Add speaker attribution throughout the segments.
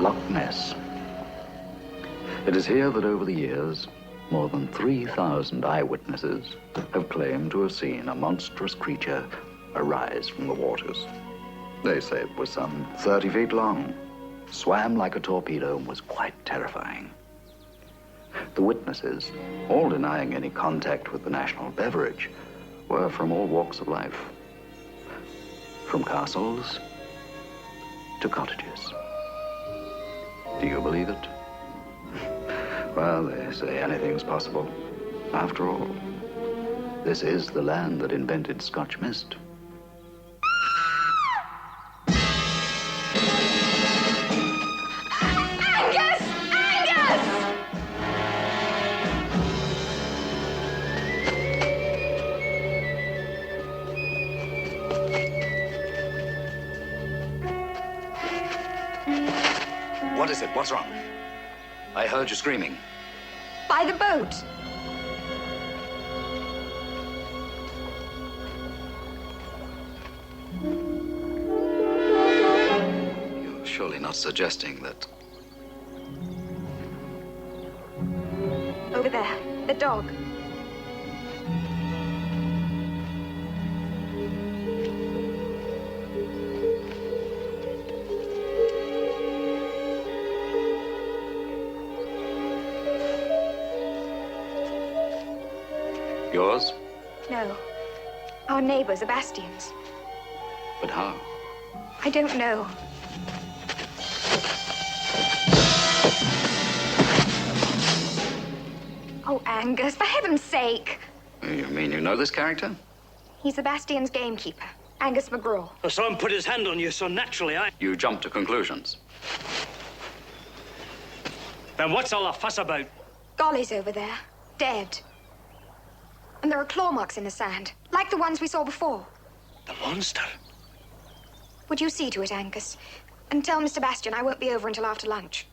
Speaker 1: Loch Ness. It is here that over the years, more than 3,000 eyewitnesses have claimed to have seen a monstrous creature arise from the waters. They say it was some 30 feet long, swam like a torpedo, and was quite terrifying. The witnesses, all denying any contact with the national beverage, were from all walks of life. From castles to cottages. Do you believe it? Well, they say anything's possible. After all, this is the land that invented Scotch mist.
Speaker 2: Angus! Angus!
Speaker 1: What is it? What's wrong? I heard you screaming.
Speaker 2: By the boat.
Speaker 1: You're surely not suggesting that...
Speaker 2: Over there. The dog.
Speaker 1: Yours?
Speaker 2: No. Our neighbor, Sebastian's.
Speaker 1: But how?
Speaker 2: I don't know. Oh, Angus, for heaven's sake.
Speaker 1: You mean you know this character?
Speaker 2: He's Sebastian's gamekeeper, Angus McGraw.
Speaker 3: I saw him put his hand on you, so naturally
Speaker 1: You jump to conclusions.
Speaker 3: Then what's all the fuss about?
Speaker 2: Golly's over there, dead. And there are claw marks in the sand, like the ones we saw before.
Speaker 3: The monster?
Speaker 2: Would you see to it, Angus? And tell Mr. Bastian I won't be over until after lunch.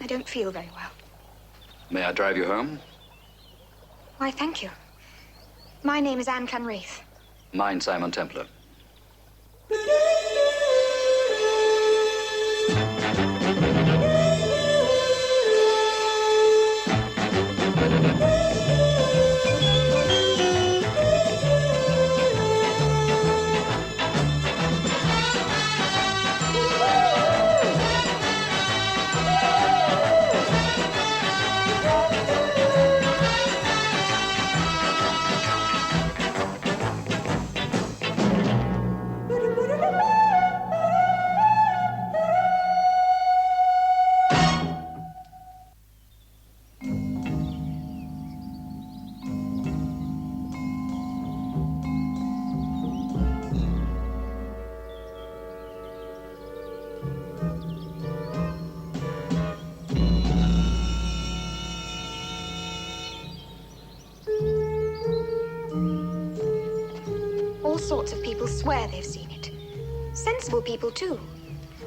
Speaker 2: I don't feel very well.
Speaker 1: May I drive you home?
Speaker 2: Why, thank you. My name is Anne Clanraith.
Speaker 1: Mine, Simon Templar.
Speaker 2: All sorts of people swear they've seen it. Sensible people, too.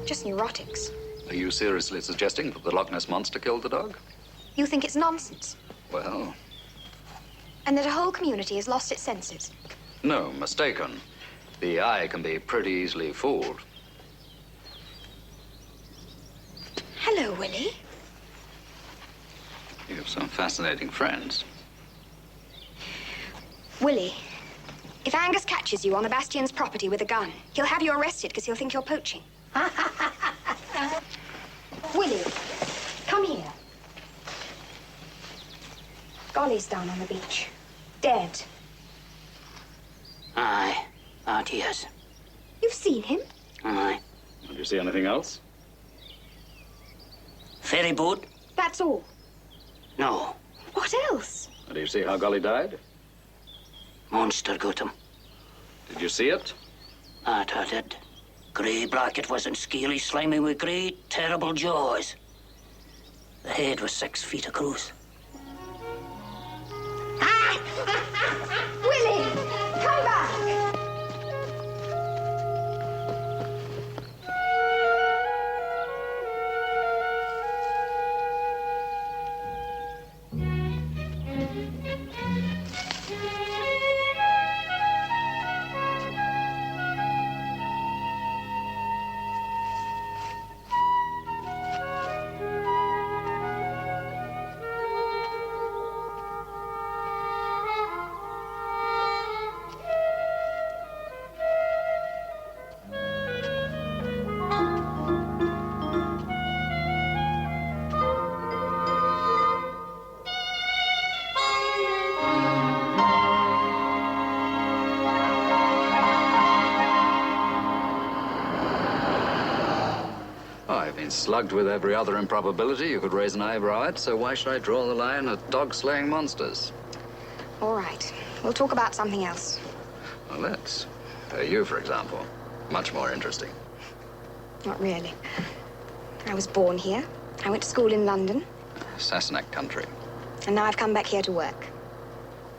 Speaker 2: Just neurotics.
Speaker 1: Are you seriously suggesting that the Loch Ness Monster killed the dog?
Speaker 2: You think it's nonsense?
Speaker 1: Well,
Speaker 2: And that a whole community has lost its senses?
Speaker 1: no, mistaken. The eye can be pretty easily fooled.
Speaker 2: Hello, Willie.
Speaker 1: You have some fascinating friends.
Speaker 2: Willie, if Angus catches you on the Bastion's property with a gun, he'll have you arrested because he'll think you're poaching. Willie, come here. Golly's down on the beach. Dead.
Speaker 4: Aye, out he is.
Speaker 2: You've seen him?
Speaker 4: Aye.
Speaker 1: Did you see anything else?
Speaker 4: Ferry boat?
Speaker 2: That's all.
Speaker 4: No.
Speaker 2: What else?
Speaker 1: Did you see how Golly died?
Speaker 4: Monster got him.
Speaker 1: Did you see it?
Speaker 4: That I did. Grey black it was and scaly, slimy with great, terrible jaws. The head was 6 feet across.
Speaker 2: Willie, come back!
Speaker 1: Been slugged with every other improbability you could raise an eyebrow at, so why should I draw the line at dog-slaying monsters?
Speaker 2: All right. We'll talk about something else.
Speaker 1: Well, let's. You, for example. Much more interesting.
Speaker 2: Not really. I was born here. I went to school in London.
Speaker 1: Sassenach country.
Speaker 2: And now I've come back here to work.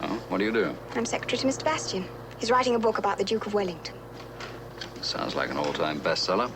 Speaker 1: Oh, what do you do?
Speaker 2: I'm secretary to Mr. Bastian. He's writing a book about the Duke of Wellington.
Speaker 1: Sounds like an all-time bestseller.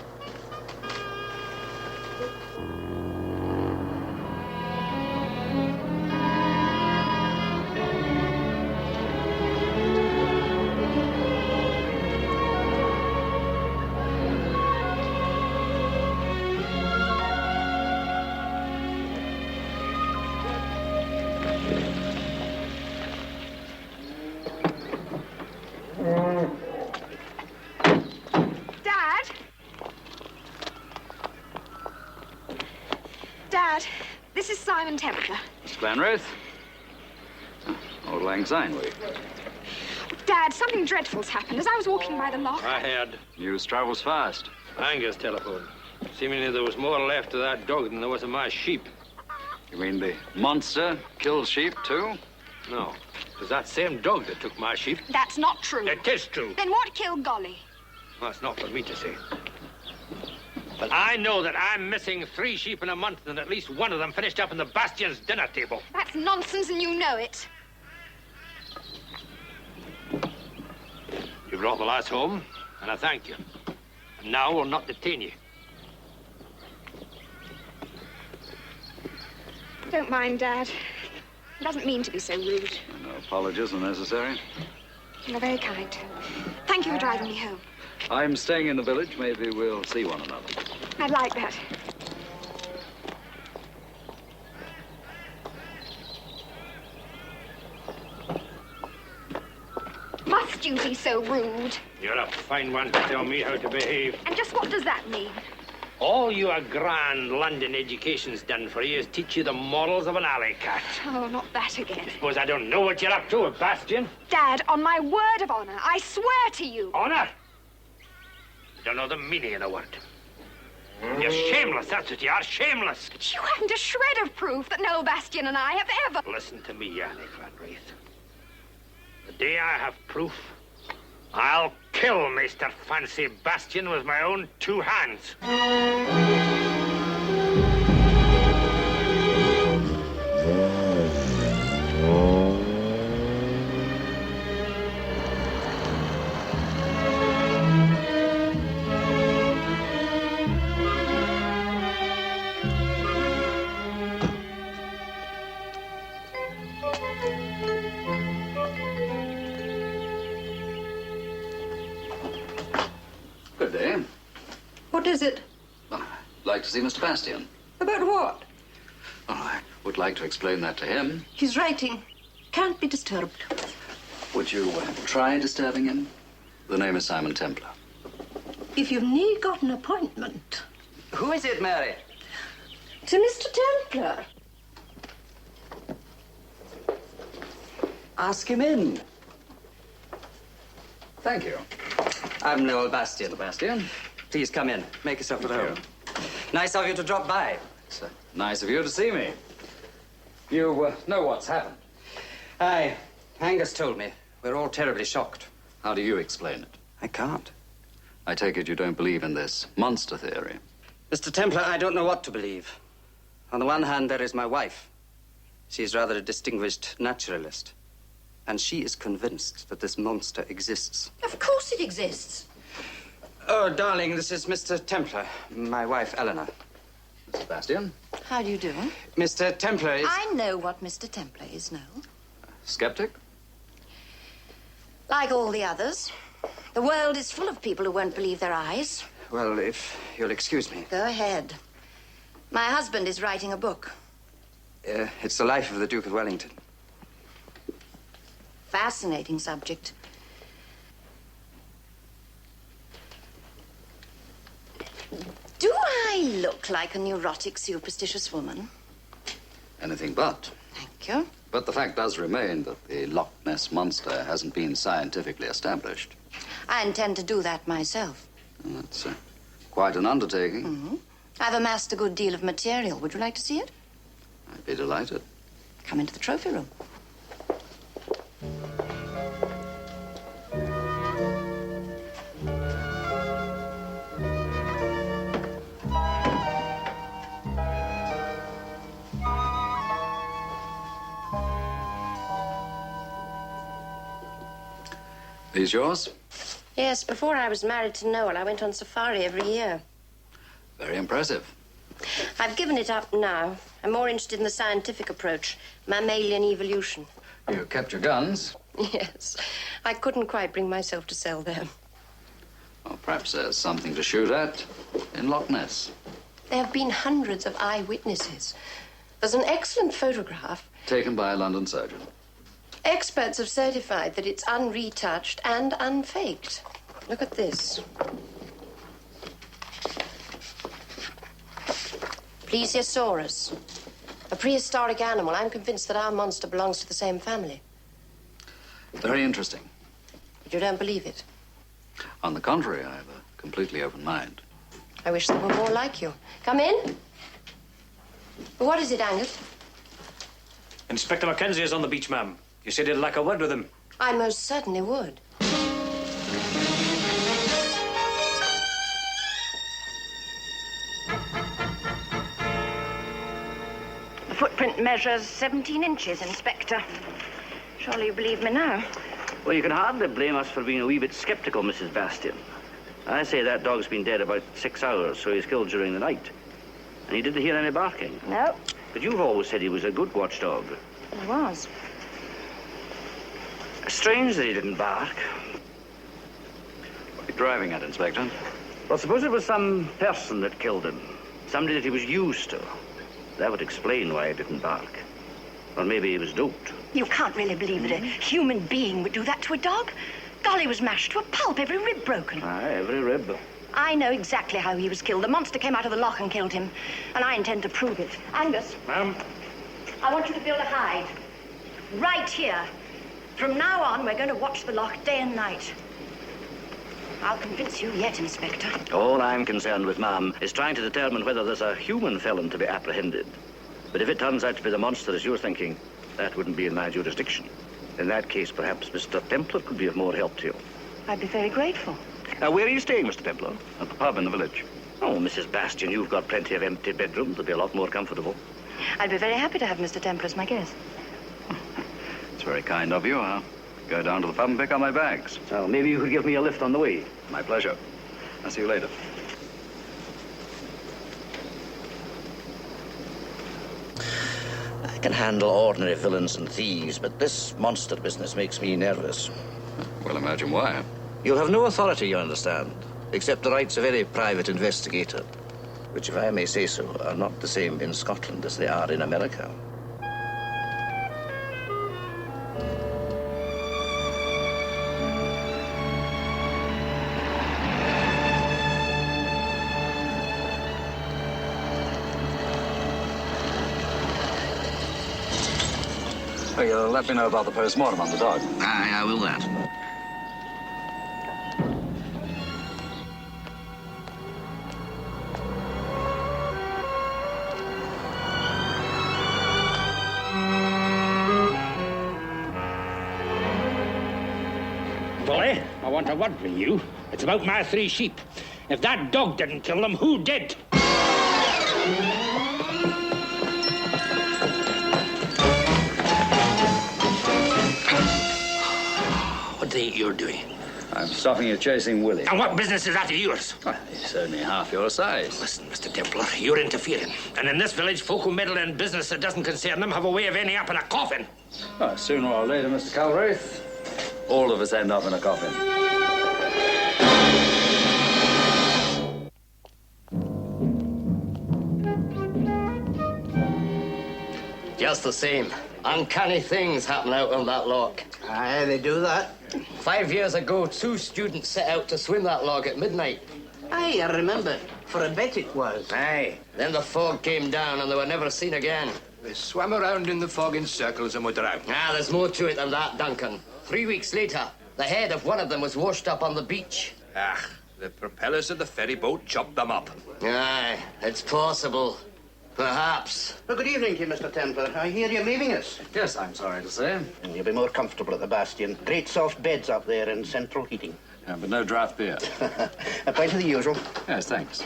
Speaker 2: Dad, this is Simon Templar.
Speaker 1: Miss Glenwraith? Old Lang Syne week.
Speaker 2: Dad, something dreadful's happened. As I was walking by the lock...
Speaker 5: I had.
Speaker 1: News travels fast.
Speaker 5: Angus telephoned. Seemingly there was more left of that dog than there was of my sheep.
Speaker 1: You mean the monster killed sheep, too?
Speaker 5: No, it was that same dog that took my sheep.
Speaker 2: That's not true.
Speaker 5: It is true.
Speaker 2: Then what killed Golly?
Speaker 5: Well, that's not for me to say. But I know that I'm missing 3 sheep in a month, and at least one of them finished up in the Bastion's dinner table.
Speaker 2: That's nonsense, and you know it.
Speaker 5: You brought the lass home, and I thank you. And now we'll not detain you.
Speaker 2: Don't mind, Dad. He doesn't mean to be so rude.
Speaker 1: No apologies are necessary.
Speaker 2: You're very kind. Thank you for driving me home.
Speaker 1: I'm staying in the village. Maybe we'll see one another.
Speaker 2: I'd like that. Must you be so rude?
Speaker 5: You're a fine one to tell me how to behave.
Speaker 2: And just what does that mean?
Speaker 5: All your grand London education's done for you is teach you the morals of an alley cat.
Speaker 2: Oh, not that again.
Speaker 5: Suppose I don't know what you're up to, Bastion?
Speaker 2: Dad, on my word of honor, I swear to you.
Speaker 5: Honor? You don't know the meaning of the word. You're shameless, that's what you are, shameless.
Speaker 2: You haven't a shred of proof that Noel Bastian and I have ever...
Speaker 5: Listen to me, Annie Glenwraith. The day I have proof, I'll kill Mr. Fancy Bastian with my own 2 hands.
Speaker 1: Good day.
Speaker 6: What is it?
Speaker 1: I'd like to see Mr. Bastian.
Speaker 6: About what?
Speaker 1: Oh, I would like to explain that to him.
Speaker 6: He's writing. Can't be disturbed.
Speaker 1: Would you try disturbing him? The name is Simon Templar.
Speaker 6: If you've nie got an appointment.
Speaker 7: Who is it, Mary?
Speaker 6: To Mr. Templar.
Speaker 7: Ask him in.
Speaker 1: Thank you.
Speaker 7: I'm Noel Bastian.
Speaker 1: Sebastian?
Speaker 7: Please come in. Make yourself at home. Nice of you to drop by.
Speaker 1: It's nice of you to see me. You know what's happened.
Speaker 7: Aye. Angus told me. We're all terribly shocked.
Speaker 1: How do you explain it?
Speaker 7: I can't.
Speaker 1: I take it you don't believe in this monster theory.
Speaker 7: Mr. Templar, I don't know what to believe. On the one hand, there is my wife. She's rather a distinguished naturalist. And she is convinced that this monster exists.
Speaker 6: Of course it exists.
Speaker 7: Oh, darling, this is Mr. Templar, my wife, Eleanor.
Speaker 1: Sebastian?
Speaker 8: How do you do?
Speaker 7: Mr. Templar is...
Speaker 8: I know what Mr. Templar is, Noel.
Speaker 1: Skeptic?
Speaker 8: Like all the others. The world is full of people who won't believe their eyes.
Speaker 7: Well, if you'll excuse me.
Speaker 8: Go ahead. My husband is writing a book.
Speaker 7: It's the life of the Duke of Wellington.
Speaker 8: Fascinating subject. Do I look like a neurotic, superstitious woman?
Speaker 1: Anything but.
Speaker 8: Thank you.
Speaker 1: But the fact does remain that the Loch Ness Monster hasn't been scientifically established.
Speaker 8: I intend to do that myself.
Speaker 1: That's quite an undertaking.
Speaker 8: Mm-hmm. I've amassed a good deal of material. Would you like to see it?
Speaker 1: I'd be delighted.
Speaker 8: Come into the trophy room.
Speaker 1: These yours?
Speaker 8: Yes, before I was married to Noel, I went on safari every year.
Speaker 1: Very impressive.
Speaker 8: I've given it up now. I'm more interested in the scientific approach, mammalian evolution.
Speaker 1: You kept your guns.
Speaker 8: Yes, I couldn't quite bring myself to sell them.
Speaker 1: Well, perhaps there's something to shoot at in Loch Ness.
Speaker 8: There have been hundreds of eyewitnesses. There's an excellent photograph.
Speaker 1: Taken by a London surgeon.
Speaker 8: Experts have certified that it's unretouched and unfaked. Look at this. Plesiosaurus, a prehistoric animal. I'm convinced that our monster belongs to the same family.
Speaker 1: Very interesting.
Speaker 8: But you don't believe it?
Speaker 1: On the contrary, I have a completely open mind.
Speaker 8: I wish there were more like you. Come in. What is it, Angus?
Speaker 3: Inspector Mackenzie is on the beach, ma'am. You said you'd like a word with him.
Speaker 8: I most certainly would.
Speaker 9: The footprint measures 17 inches, Inspector. Surely you believe me now.
Speaker 4: Well, you can hardly blame us for being a wee bit skeptical, Mrs. Bastian. I say that dog's been dead about 6 hours, so he's killed during the night. And you didn't hear any barking.
Speaker 9: No,
Speaker 4: But you've always said he was a good watchdog.
Speaker 9: he was.
Speaker 4: Strange that he didn't bark.
Speaker 1: What are you driving at, Inspector?
Speaker 4: Well, suppose it was some person that killed him. Somebody that he was used to. That would explain why he didn't bark. Or maybe he was doped.
Speaker 9: You can't really believe that a human being would do that to a dog. Golly was mashed to a pulp, every rib broken.
Speaker 4: Aye, every rib.
Speaker 9: I know exactly how he was killed. The monster came out of the loch and killed him. And I intend to prove it. Angus.
Speaker 3: Ma'am?
Speaker 9: I want you to build a hide. Right here. From now on, we're going to watch the loch day and night. I'll convince you yet, Inspector.
Speaker 4: All I'm concerned with, ma'am, is trying to determine whether there's a human felon to be apprehended. But if it turns out to be the monster as you're thinking, that wouldn't be in my jurisdiction. In that case, perhaps Mr. Templar could be of more help to you.
Speaker 9: I'd be very grateful.
Speaker 4: Where are you staying, Mr. Templar? At the pub in the village. Oh, Mrs. Bastian, you've got plenty of empty bedrooms. They'll be a lot more comfortable.
Speaker 9: I'd be very happy to have Mr. Templar as my guest.
Speaker 1: It's very kind of you. I'll go down to the pub and pick up my bags.
Speaker 4: Well, maybe you could give me a lift on the way.
Speaker 1: My pleasure. I'll see you later.
Speaker 4: I can handle ordinary villains and thieves, but this monster business makes me nervous.
Speaker 1: Well, imagine why.
Speaker 4: You have no authority, you understand, except the rights of any private investigator, which, if I may say so, are not the same in Scotland as they are in America.
Speaker 1: Well, you'll let me know about the post-mortem on the dog.
Speaker 4: Aye, I will that.
Speaker 5: Dolly, I want a word with you. It's about my 3 sheep. If that dog didn't kill them, who did?
Speaker 4: What do you think you're doing?
Speaker 1: I'm stopping you chasing Willie.
Speaker 5: And what business is that of yours?
Speaker 1: Well, he's only half your size.
Speaker 5: Listen, Mr. Templar, you're interfering. And in this village, folk who meddle in business that doesn't concern them have a way of ending up in a coffin.
Speaker 1: Well, sooner or later, Mr. Calraith, all of us end up in a coffin.
Speaker 10: Just the same. Uncanny things happen out on that loch.
Speaker 11: Aye, they do that.
Speaker 10: 5 years ago, 2 students set out to swim that loch at midnight.
Speaker 11: Aye, I remember. For a bet it was.
Speaker 10: Aye. Then the fog came down and they were never seen again.
Speaker 12: They swam around in the fog in circles and were drowned.
Speaker 10: Ah, there's more to it than that, Duncan. 3 weeks later, the head of one of them was washed up on the beach.
Speaker 12: Ah, The propellers of the ferry boat chopped them up.
Speaker 10: Aye, it's possible. Perhaps.
Speaker 11: Well, good evening to you, Mr. Templar. I hear you're leaving us.
Speaker 7: Yes, I'm sorry to say.
Speaker 11: And you'll be more comfortable at the Bastion. Great soft beds up there and central heating.
Speaker 1: Yeah, but no draft beer.
Speaker 11: A pint of the usual.
Speaker 1: Yes, thanks.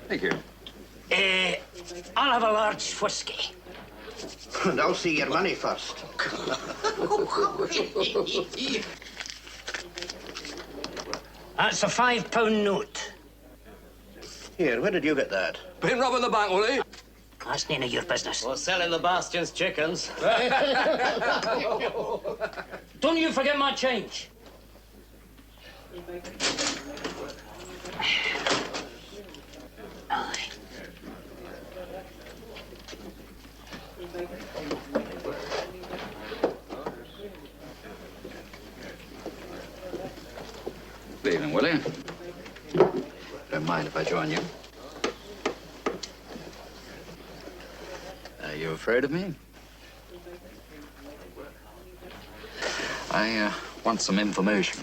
Speaker 1: Thank you.
Speaker 11: I'll have a large whiskey. And I'll see your money first.
Speaker 5: That's a £5 note.
Speaker 11: Here, where did you get that?
Speaker 12: Been robbing the bank, will he?
Speaker 5: That's none of your business.
Speaker 10: We're selling the Bastion's chickens.
Speaker 5: Don't you forget my change.
Speaker 1: Good evening, Willie. Don't mind if I join you. Are you afraid of me? I want some information.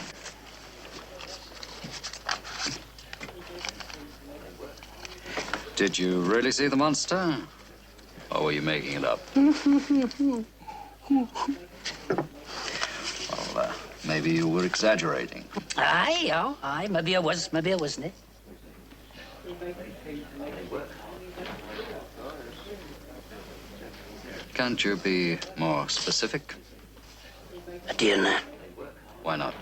Speaker 1: Did you really see the monster? Or were you making it up? Well, maybe you were exaggerating.
Speaker 5: Aye, maybe I was, maybe I wasn't.
Speaker 1: Can't you be more specific?
Speaker 5: I dare not.
Speaker 1: Why not?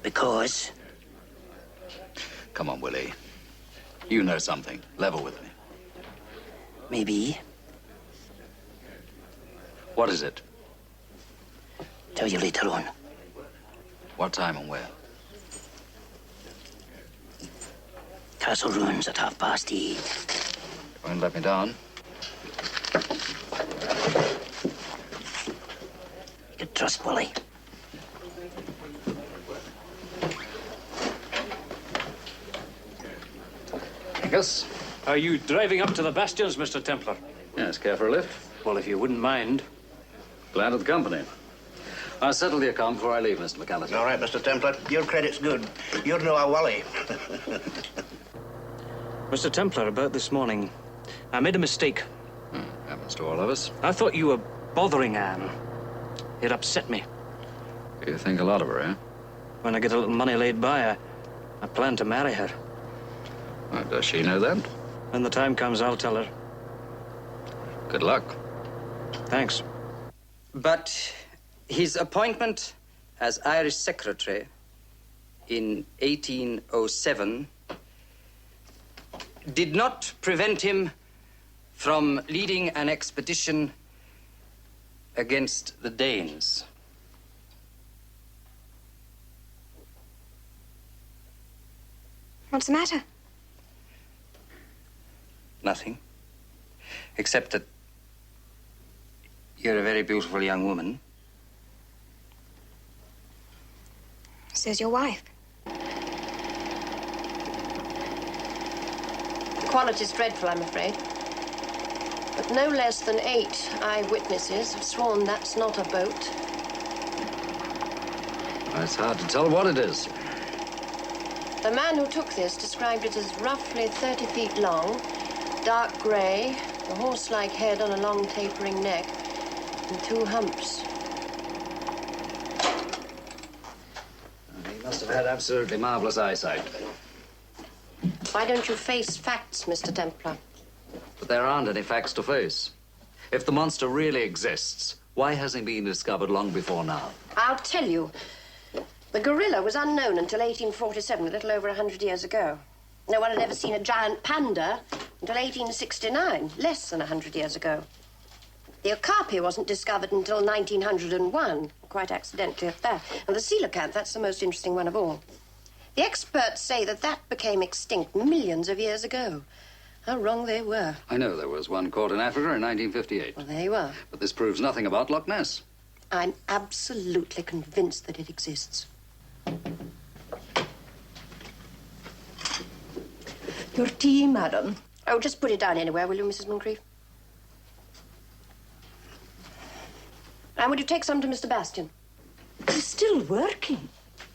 Speaker 5: Because
Speaker 1: Come on, Willie. You know something. Level with me.
Speaker 5: maybe.
Speaker 1: What is it?
Speaker 5: Tell you later on.
Speaker 1: What time and where?
Speaker 5: Castle ruins at 8:30.
Speaker 1: You won't let me down.
Speaker 5: You can trust Willie.
Speaker 1: Yes?
Speaker 3: Are you driving up to the Bastions, Mr. Templar?
Speaker 1: Yes, care for a lift?
Speaker 3: Well, if you wouldn't mind.
Speaker 1: Glad of the company. I'll settle the account before I leave, Mr. McAllister.
Speaker 11: All right, Mr. Templar. Your credit's good. You're no a Wally.
Speaker 3: Mr. Templar, about this morning, I made a mistake.
Speaker 1: Happens to all of us.
Speaker 3: I thought you were bothering Anne. It upset me.
Speaker 1: You think a lot of her, eh?
Speaker 3: When I get a little money laid by, I plan to marry her.
Speaker 1: Well, does she know that?
Speaker 3: When the time comes, I'll tell her.
Speaker 1: Good luck.
Speaker 3: Thanks.
Speaker 7: But his appointment as Irish Secretary in 1807 did not prevent him from leading an expedition against the Danes.
Speaker 2: What's the matter?
Speaker 7: Nothing. Except that you're a very beautiful young woman.
Speaker 2: So's your wife.
Speaker 8: The quality's dreadful, I'm afraid. But no less than 8 eyewitnesses have sworn that's not a boat.
Speaker 1: It's hard to tell what it is.
Speaker 8: The man who took this described it as roughly 30 feet long, dark gray, a horse-like head on a long tapering neck, and 2 humps.
Speaker 1: He must have had absolutely marvelous eyesight.
Speaker 8: Why don't you face facts, Mr. Templar?
Speaker 1: But there aren't any facts to face. If the monster really exists, why hasn't he been discovered long before now?
Speaker 8: I'll tell you. The gorilla was unknown until 1847, a little over 100 years ago. No one had ever seen a giant panda until 1869, less than 100 years ago. The okapi wasn't discovered until 1901, quite accidentally at that. And the coelacanth, that's the most interesting one of all. The experts say that that became extinct millions of years ago. How wrong they were.
Speaker 1: I know there was one caught in Africa in 1958.
Speaker 8: Well, there you are.
Speaker 1: But this proves nothing about Loch Ness.
Speaker 8: I'm absolutely convinced that it exists.
Speaker 6: Your tea, madam.
Speaker 8: Oh, just put it down anywhere, will you, Mrs. Moncrief? And would you take some to Mr. Bastian?
Speaker 6: He's still working.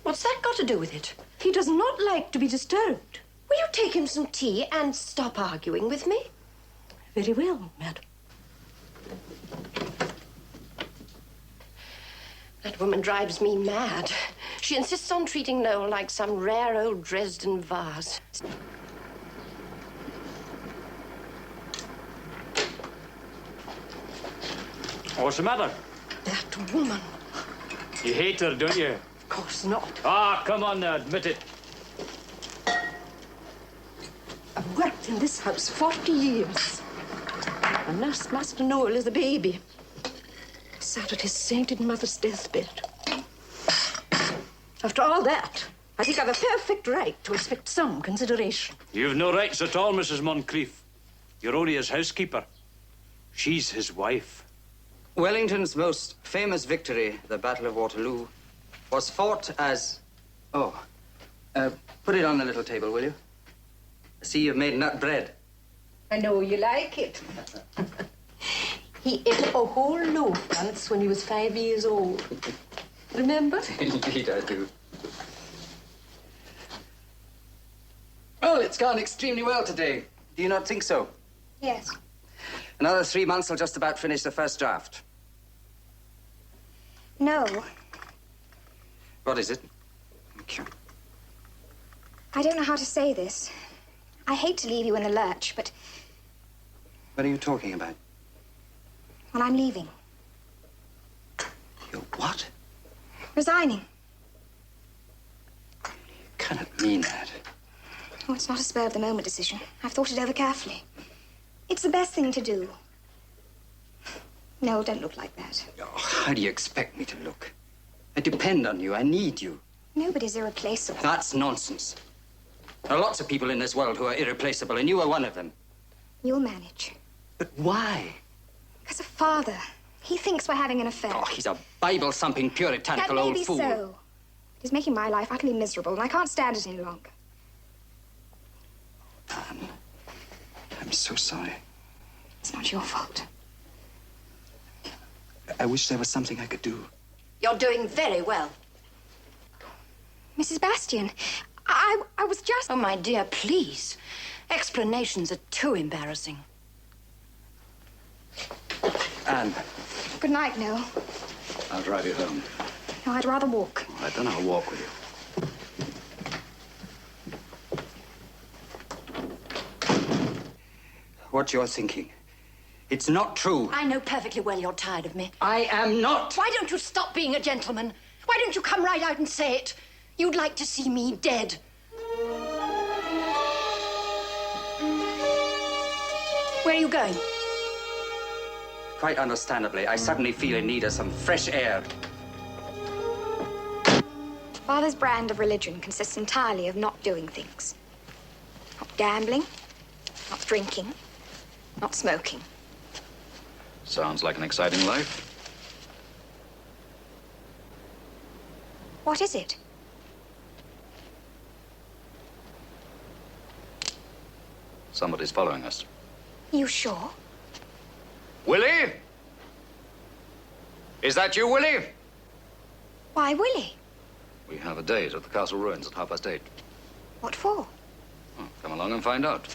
Speaker 8: What's that got to do with it?
Speaker 6: He does not like to be disturbed.
Speaker 8: Will you take him some tea and stop arguing with me?
Speaker 6: Very well, madam.
Speaker 8: That woman drives me mad. She insists on treating Noel like some rare old Dresden vase.
Speaker 3: What's the matter?
Speaker 6: That woman.
Speaker 3: You hate her, don't you?
Speaker 6: Of course not.
Speaker 3: Ah, come on now, admit it.
Speaker 6: I've worked in this house 40 years. I nursed Master Noel as a baby. Sat at his sainted mother's deathbed. After all that, I think I've a perfect right to expect some consideration.
Speaker 3: You've no rights at all, Mrs. Moncrief. You're only his housekeeper. She's his wife.
Speaker 7: Wellington's most famous victory, the Battle of Waterloo, was fought as... Oh, put it on the little table, will you? See, you've made nut bread.
Speaker 6: I know you like it. He ate a whole loaf once when he was 5 years old. Remember?
Speaker 7: Indeed, I do. Well, it's gone extremely well today. Do you not think so?
Speaker 2: Yes.
Speaker 7: Another 3 months will just about finish the first draft.
Speaker 2: No.
Speaker 7: What is it? Thank you.
Speaker 2: I don't know how to say this. I hate to leave you in the lurch, but...
Speaker 7: What are you talking about?
Speaker 2: Well, I'm leaving.
Speaker 7: You're what?
Speaker 2: Resigning.
Speaker 7: You cannot mean that.
Speaker 2: Oh, it's not a spur-of-the-moment decision. I've thought it over carefully. It's the best thing to do. No, don't look like that.
Speaker 7: Oh, how do you expect me to look? I depend on you. I need you.
Speaker 2: Nobody's irreplaceable.
Speaker 7: That's nonsense. There are lots of people in this world who are irreplaceable, and you are one of them.
Speaker 2: You'll manage.
Speaker 7: But why?
Speaker 2: Because of Father. He thinks we're having an affair.
Speaker 7: Oh, he's a Bible-thumping, puritanical
Speaker 2: That may
Speaker 7: old
Speaker 2: be
Speaker 7: fool.
Speaker 2: so. He's making my life utterly miserable, and I can't stand it any longer.
Speaker 7: Anne, I'm so sorry.
Speaker 2: It's not your fault.
Speaker 7: I wish there was something I could do.
Speaker 8: You're doing very well.
Speaker 2: Mrs. Bastian, I was just...
Speaker 9: Oh, my dear, please. Explanations are too embarrassing.
Speaker 7: Anne.
Speaker 2: Good night, Noel.
Speaker 1: I'll drive you home.
Speaker 2: No, I'd rather walk.
Speaker 1: All right, then I'll walk with you.
Speaker 7: What you're thinking. It's not true.
Speaker 9: I know perfectly well you're tired of me.
Speaker 7: I am not.
Speaker 9: Why don't you stop being a gentleman? Why don't you come right out and say it? You'd like to see me dead. Where are you going?
Speaker 7: Quite understandably, I suddenly feel in need of some fresh air.
Speaker 2: Father's brand of religion consists entirely of not doing things. Not gambling, not drinking, not smoking.
Speaker 1: Sounds like an exciting life.
Speaker 2: What is it?
Speaker 1: Somebody's following us.
Speaker 2: You sure?
Speaker 12: Willie? Is that you, Willie?
Speaker 2: Why, Willie?
Speaker 1: We have a date at the castle ruins at 8:30.
Speaker 2: What for?
Speaker 1: Oh, come along and find out.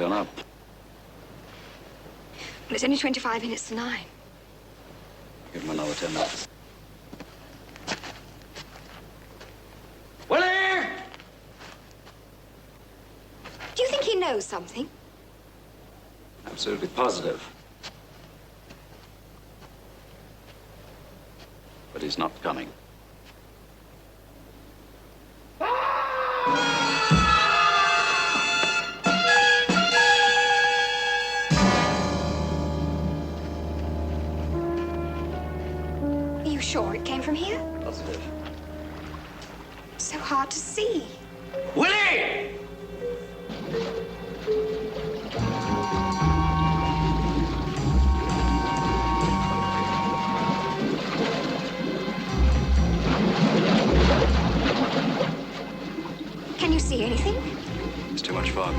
Speaker 1: turn up.
Speaker 2: Well, it's only 25 minutes to 9.
Speaker 1: Give him another 10 minutes.
Speaker 12: Willie!
Speaker 2: Do you think he knows something?
Speaker 1: Absolutely positive. But he's not coming.
Speaker 2: Are you sure it came from here?
Speaker 1: Positive.
Speaker 2: So hard to see.
Speaker 12: Willie!
Speaker 2: Can you see anything?
Speaker 1: It's too much fog.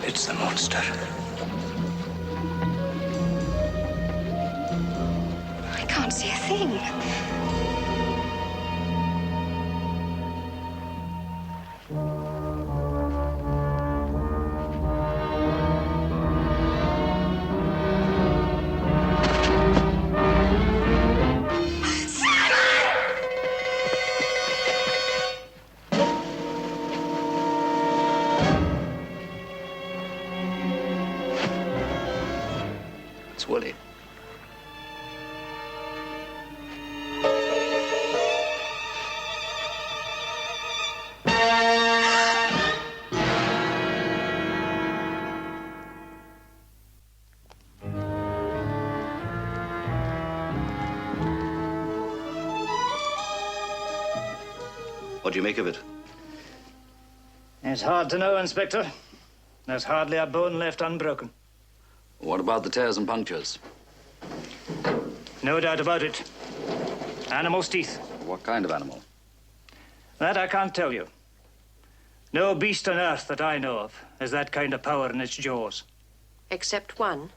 Speaker 3: It's the monster.
Speaker 2: I can't see a thing.
Speaker 1: It's Willie.
Speaker 4: What do you make of it?
Speaker 13: It's hard to know, Inspector. There's hardly a bone left unbroken.
Speaker 1: What about the tears and punctures?
Speaker 13: No doubt about it. Animal's teeth.
Speaker 1: What kind of animal?
Speaker 13: That I can't tell you. No beast on earth that I know of has that kind of power in its jaws.
Speaker 8: Except one.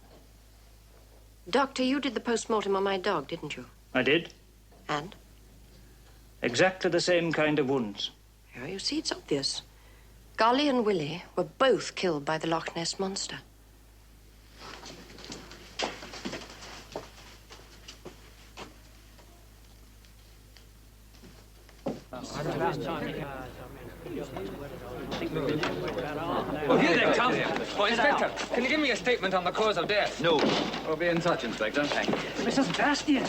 Speaker 8: Doctor, you did the post-mortem on my dog, didn't you?
Speaker 13: I did.
Speaker 8: And?
Speaker 13: Exactly the same kind of wounds.
Speaker 8: Yeah, you see, it's obvious. Golly and Willie were both killed by the Loch Ness Monster.
Speaker 12: Oh, here they come. Oh, Inspector, can you give me a statement on the cause of death?
Speaker 1: No. We'll be in touch, Inspector. Thank you.
Speaker 6: Mrs. Bastian,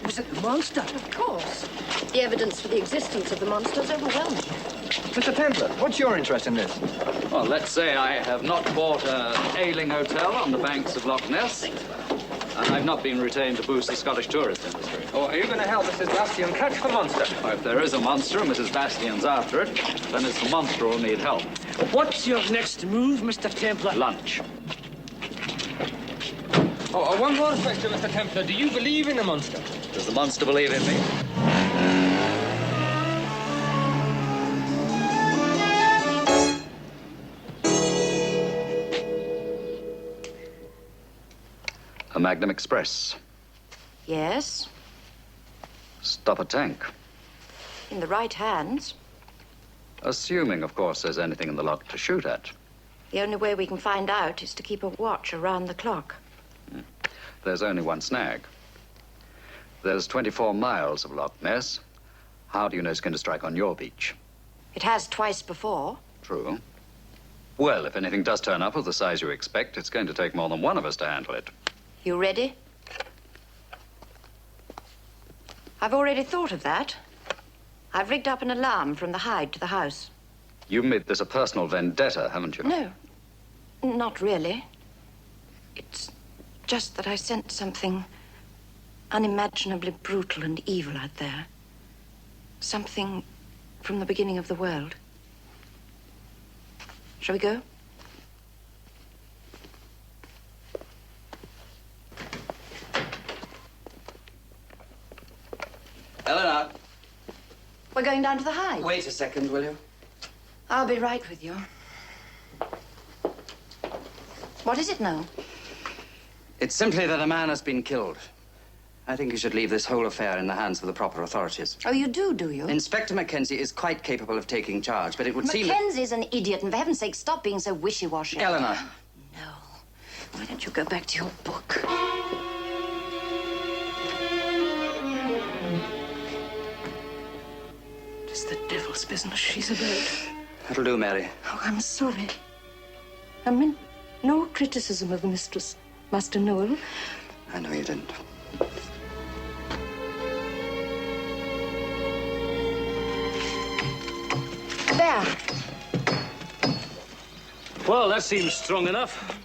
Speaker 6: was it the monster?
Speaker 8: Of course. The evidence for the existence of the monster is overwhelming.
Speaker 14: Mr. Templar, what's your interest in this?
Speaker 1: Well, let's say I have not bought an ailing hotel on the banks of Loch Ness. And I've not been retained to boost the Scottish tourist industry.
Speaker 12: Oh, are you going to help Mrs. Bastian catch the monster?
Speaker 1: Well, if there is a monster and Mrs. Bastian's after it, then it's the monster who'll need help.
Speaker 6: What's your next move, Mr. Templar?
Speaker 1: Lunch.
Speaker 12: Oh, one more question, Mr. Templar. Do you believe in the monster?
Speaker 1: Does the monster believe in me? A Magnum Express.
Speaker 8: Yes,
Speaker 1: Stop a tank.
Speaker 8: in the right hands.
Speaker 1: Assuming, of course, there's anything in the lock to shoot at.
Speaker 8: The only way we can find out is to keep a watch around the clock.
Speaker 1: There's only one snag. There's 24 miles of Loch Ness. How do you know it's going to strike on your beach?
Speaker 8: It has twice before.
Speaker 1: True. Well, if anything does turn up of the size you expect, it's going to take more than one of us to handle it.
Speaker 8: You ready? I've already thought of that. I've rigged up an alarm from the hide to the house.
Speaker 1: You've made this a personal vendetta, haven't you?
Speaker 8: No, not really. It's just that I sensed something unimaginably brutal and evil out there. Something from the beginning of the world. Shall we go?
Speaker 7: Eleanor.
Speaker 8: We're going down to the hide.
Speaker 7: Wait a second, will you?
Speaker 8: I'll be right with you. What is it now?
Speaker 7: It's simply that a man has been killed. I think you should leave this whole affair in the hands of the proper authorities.
Speaker 9: Oh, you do you?
Speaker 7: Inspector Mackenzie is quite capable of taking charge, but it would seem...
Speaker 9: Mackenzie's an idiot, and for heaven's sake, stop being so wishy-washy.
Speaker 7: Eleanor.
Speaker 9: No. Why don't you go back to your book?
Speaker 6: It's the devil's business she's about.
Speaker 7: That'll do, Mary.
Speaker 6: Oh, I'm sorry. I meant no criticism of the mistress, Master Noel.
Speaker 7: I know you didn't.
Speaker 9: There.
Speaker 3: Well, that seems strong enough.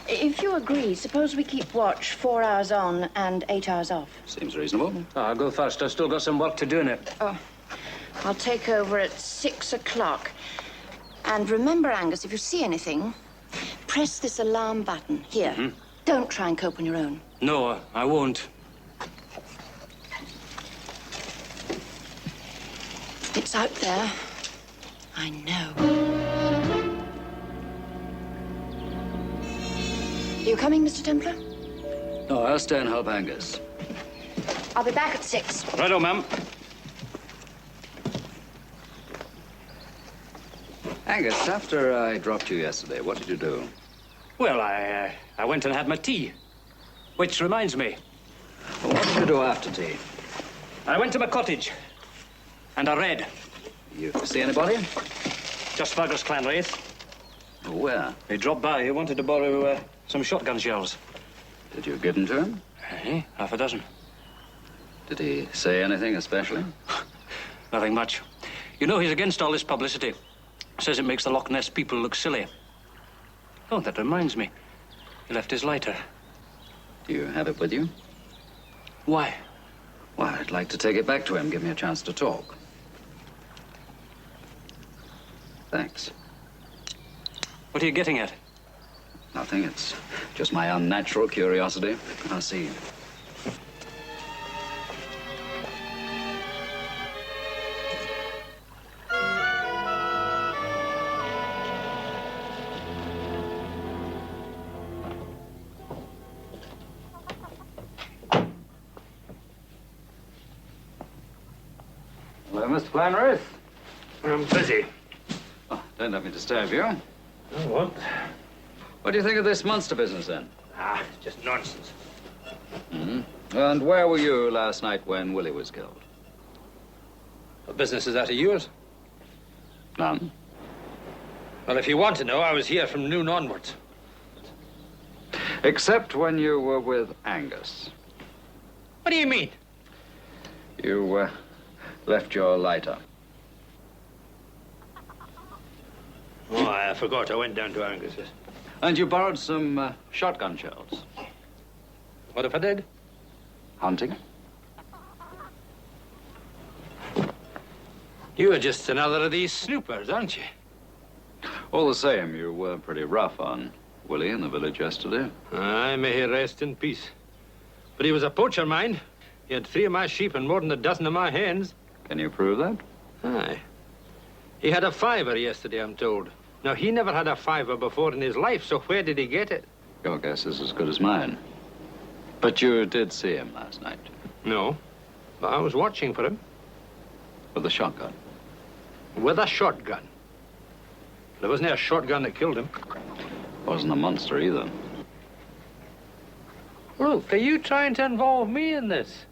Speaker 9: If you agree, suppose we keep watch 4 hours on and 8 hours off.
Speaker 1: Seems reasonable.
Speaker 3: I'll go first. I've still got some work to do in it.
Speaker 9: Oh, I'll take over at 6 o'clock. And remember, Angus, if you see anything, press this alarm button here.
Speaker 3: Mm-hmm.
Speaker 9: Don't try and cope on your own.
Speaker 3: No, I won't.
Speaker 9: It's out there. I know. You coming, Mr. Templar?
Speaker 1: No, I'll stay and help Angus.
Speaker 9: I'll be back at 6.
Speaker 3: Righto, ma'am.
Speaker 1: Angus, after I dropped you yesterday, what did you do?
Speaker 3: Well, I went and had my tea. Which reminds me.
Speaker 1: Well, what did you do after tea?
Speaker 3: I went to my cottage. And I read.
Speaker 1: You see anybody?
Speaker 3: Just Fergus Clanwraith.
Speaker 1: Where?
Speaker 3: He dropped by. He wanted to borrow some shotgun shells.
Speaker 1: Did you give them to him?
Speaker 3: Half a dozen.
Speaker 1: Did he say anything especially?
Speaker 3: Nothing much. You know, he's against all this publicity. Says it makes the Loch Ness people look silly. Oh, that reminds me. He left his lighter.
Speaker 1: Do you have it with you?
Speaker 3: Why?
Speaker 1: Well, I'd like to take it back to him. Give me a chance to talk. Thanks.
Speaker 3: What are you getting at?
Speaker 1: Nothing. It's just my unnatural curiosity. I'll see you. Hello, Mr. Clanwraith.
Speaker 5: I'm busy.
Speaker 1: Oh, don't let me disturb you.
Speaker 5: I won't.
Speaker 1: What do you think of this monster business, then?
Speaker 5: It's just nonsense.
Speaker 1: Mm-hmm. And where were you last night when Willie was killed?
Speaker 5: What business is that of yours?
Speaker 1: None.
Speaker 5: Well, if you want to know, I was here from noon onwards.
Speaker 1: Except when you were with Angus.
Speaker 5: What do you mean?
Speaker 1: You left your lighter.
Speaker 5: Oh, I forgot. I went down to Angus's.
Speaker 1: And you borrowed some shotgun shells.
Speaker 5: What if I did?
Speaker 1: Hunting?
Speaker 5: You are just another of these snoopers, aren't you?
Speaker 1: All the same, you were pretty rough on Willie in the village yesterday.
Speaker 5: Aye, may he rest in peace. But he was a poacher, mind. He had 3 of my sheep and more than a dozen of my hens.
Speaker 1: Can you prove that?
Speaker 5: Aye. He had a 5er yesterday, I'm told. Now, he never had a 5er before in his life, so where did he get it?
Speaker 1: Your guess is as good as mine. But you did see him last night.
Speaker 5: No. But I was watching for him.
Speaker 1: With a shotgun?
Speaker 5: With a shotgun. There wasn't a shotgun that killed him.
Speaker 1: Wasn't a monster either.
Speaker 5: Look, are you trying to involve me in this?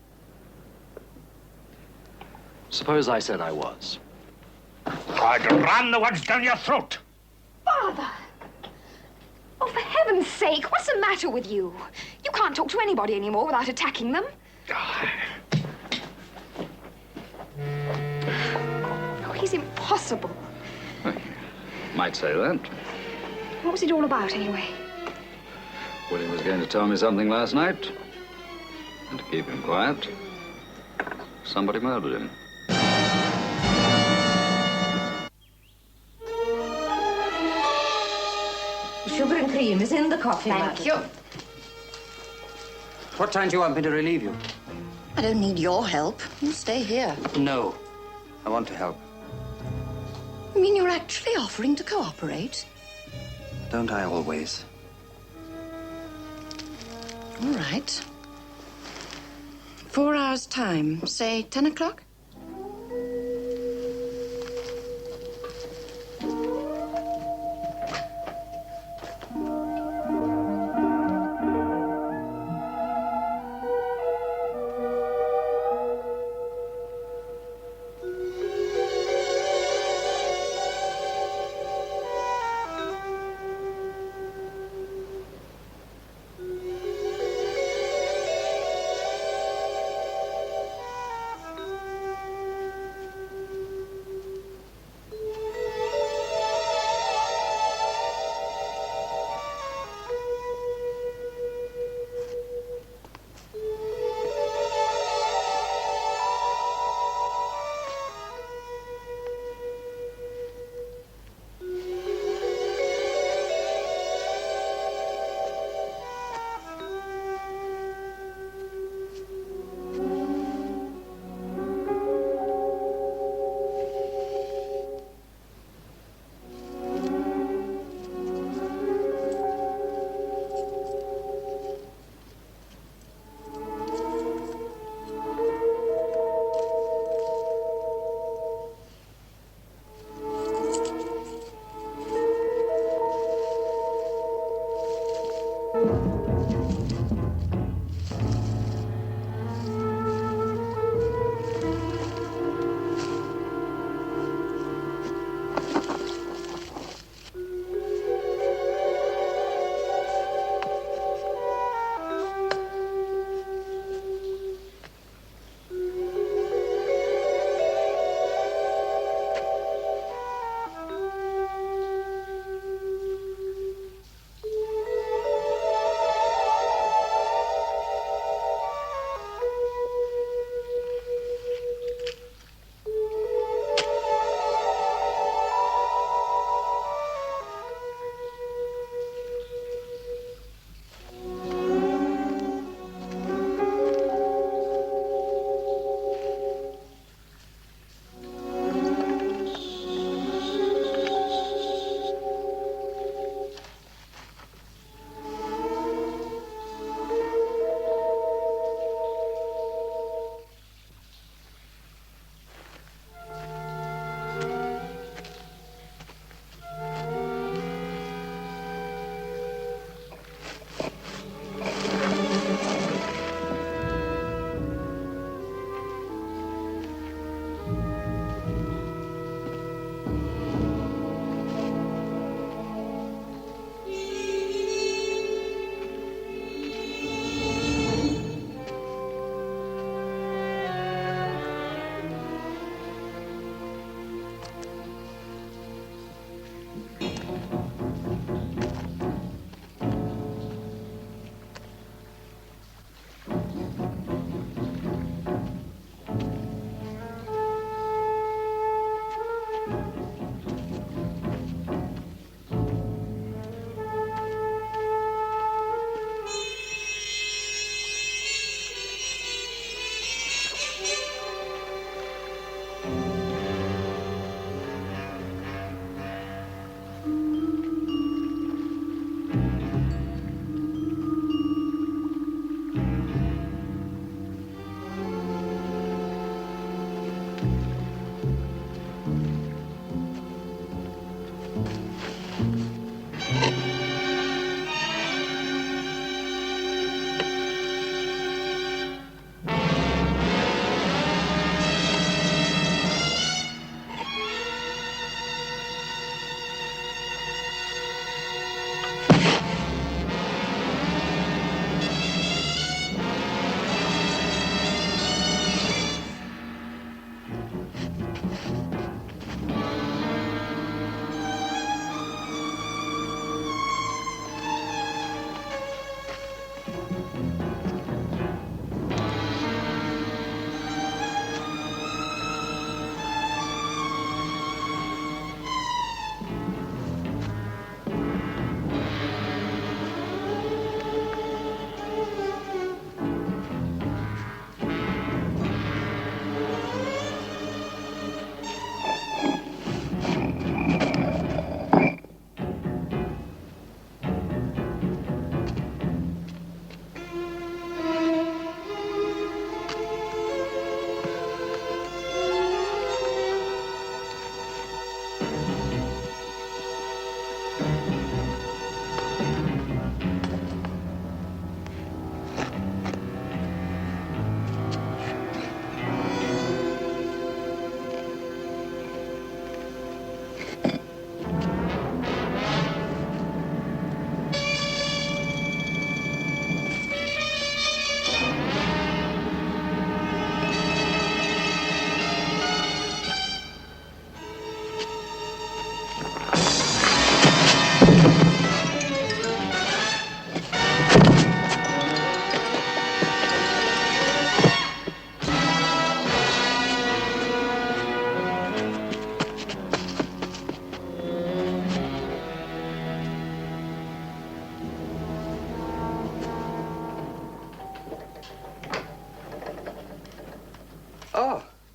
Speaker 1: Suppose I said I was.
Speaker 5: I'd ram the words down your throat.
Speaker 2: Father! Oh, for heaven's sake, what's the matter with you? You can't talk to anybody anymore without attacking them. Oh, he's impossible.
Speaker 1: Well, you might say that.
Speaker 2: What was it all about, anyway?
Speaker 1: Willie was going to tell me something last night. And to keep him quiet, somebody murdered him.
Speaker 6: Sugar and cream is in the coffee.
Speaker 9: Thank you.
Speaker 7: What time do you want me to relieve you?
Speaker 9: I don't need your help. You stay here.
Speaker 7: No. I want to help.
Speaker 9: You mean you're actually offering to cooperate?
Speaker 7: Don't I always?
Speaker 8: All right. 4 hours' time. Say 10 o'clock?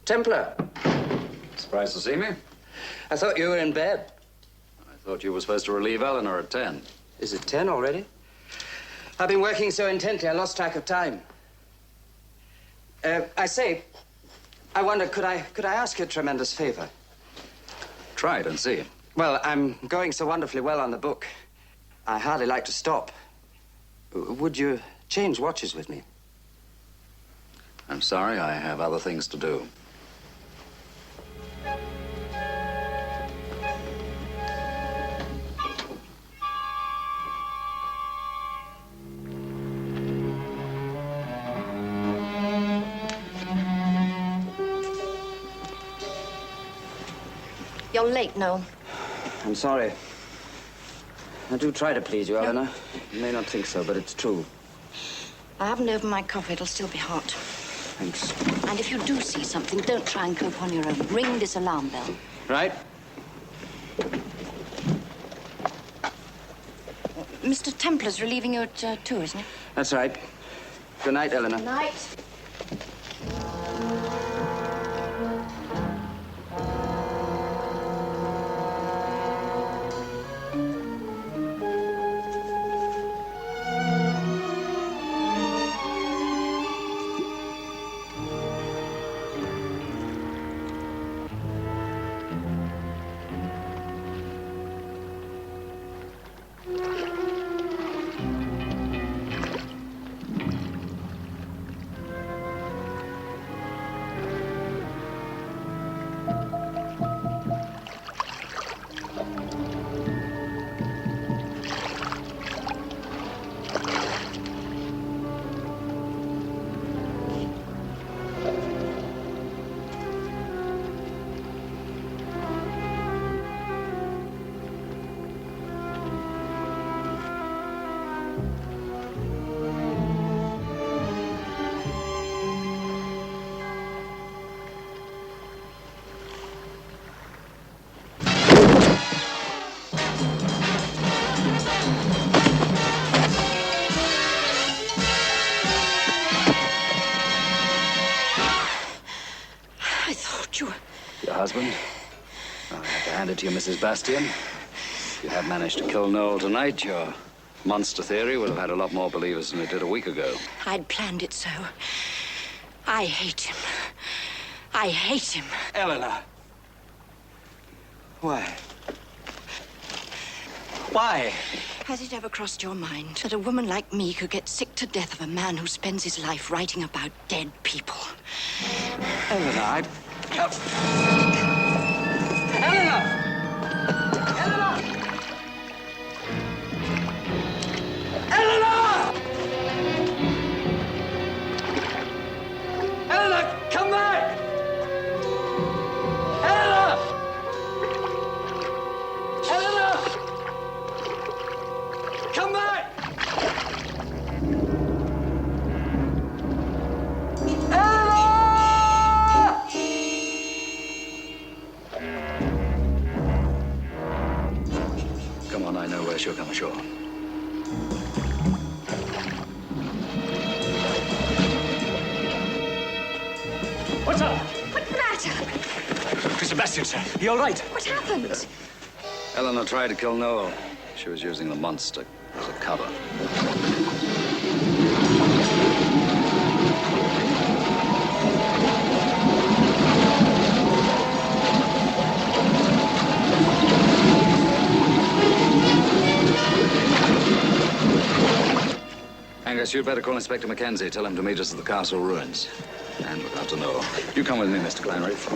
Speaker 7: Templar.
Speaker 1: Surprised to see me?
Speaker 7: I thought you were in bed.
Speaker 1: I thought you were supposed to relieve Eleanor at 10.
Speaker 7: Is it 10 already? I've been working so intently, I lost track of time. I say, I wonder, could I ask you a tremendous favor?
Speaker 1: Try it and see.
Speaker 7: Well, I'm going so wonderfully well on the book. I hardly like to stop. Would you change watches with me?
Speaker 1: I'm sorry, I have other things to do.
Speaker 9: You're late, Noel.
Speaker 7: I'm sorry. I do try to please you, Eleanor. You may not think so, but it's true.
Speaker 9: I haven't opened my coffee. It'll still be hot.
Speaker 7: Thanks.
Speaker 9: And if you do see something, don't try and cope on your own. Ring this alarm bell.
Speaker 7: Right?
Speaker 9: Mr. Templar's relieving you at 2, isn't he?
Speaker 7: That's right. Good night, Eleanor.
Speaker 9: Good night.
Speaker 1: Your husband? I have to hand it to you, Mrs. Bastian. If you had managed to kill Noel tonight, your monster theory would have had a lot more believers than it did a week ago.
Speaker 9: I'd planned it so. I hate him. I hate him.
Speaker 7: Eleanor. Why? Why?
Speaker 9: Has it ever crossed your mind that a woman like me could get sick to death of a man who spends his life writing about dead people?
Speaker 7: Eleanor, Eleanor! Eleanor! Eleanor! Eleanor, come back! Eleanor! Eleanor! Come back!
Speaker 1: Come on, I know where she'll come ashore.
Speaker 13: What's up?
Speaker 2: What's the matter?
Speaker 13: Mr. Bastian, sir. You all right?
Speaker 2: What happened?
Speaker 1: Eleanor tried to kill Noel. She was using the monster as a cover. Angus, you'd better call Inspector Mackenzie. Tell him to meet us at the castle ruins. And look after Noel. You come with me, Mr. Glanreath.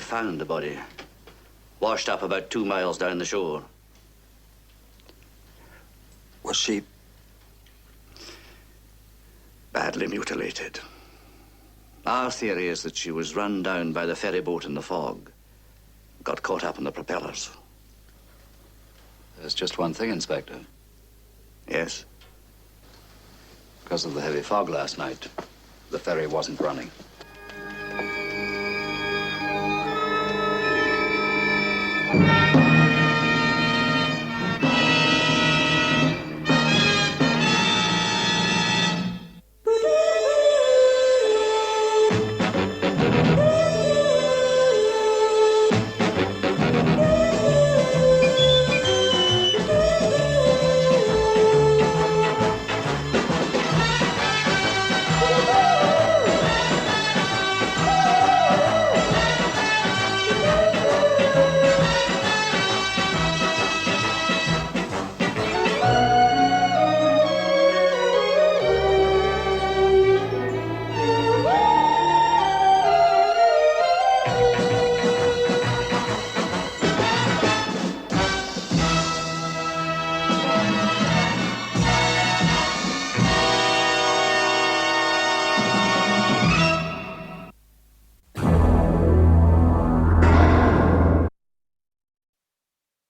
Speaker 4: found the body. Washed up about 2 miles down the shore.
Speaker 11: Was she badly mutilated?
Speaker 4: Our theory is that she was run down by the ferry boat in the fog. Got caught up in the propellers.
Speaker 1: There's just one thing, Inspector.
Speaker 4: Yes?
Speaker 1: Because of the heavy fog last night, the ferry wasn't running.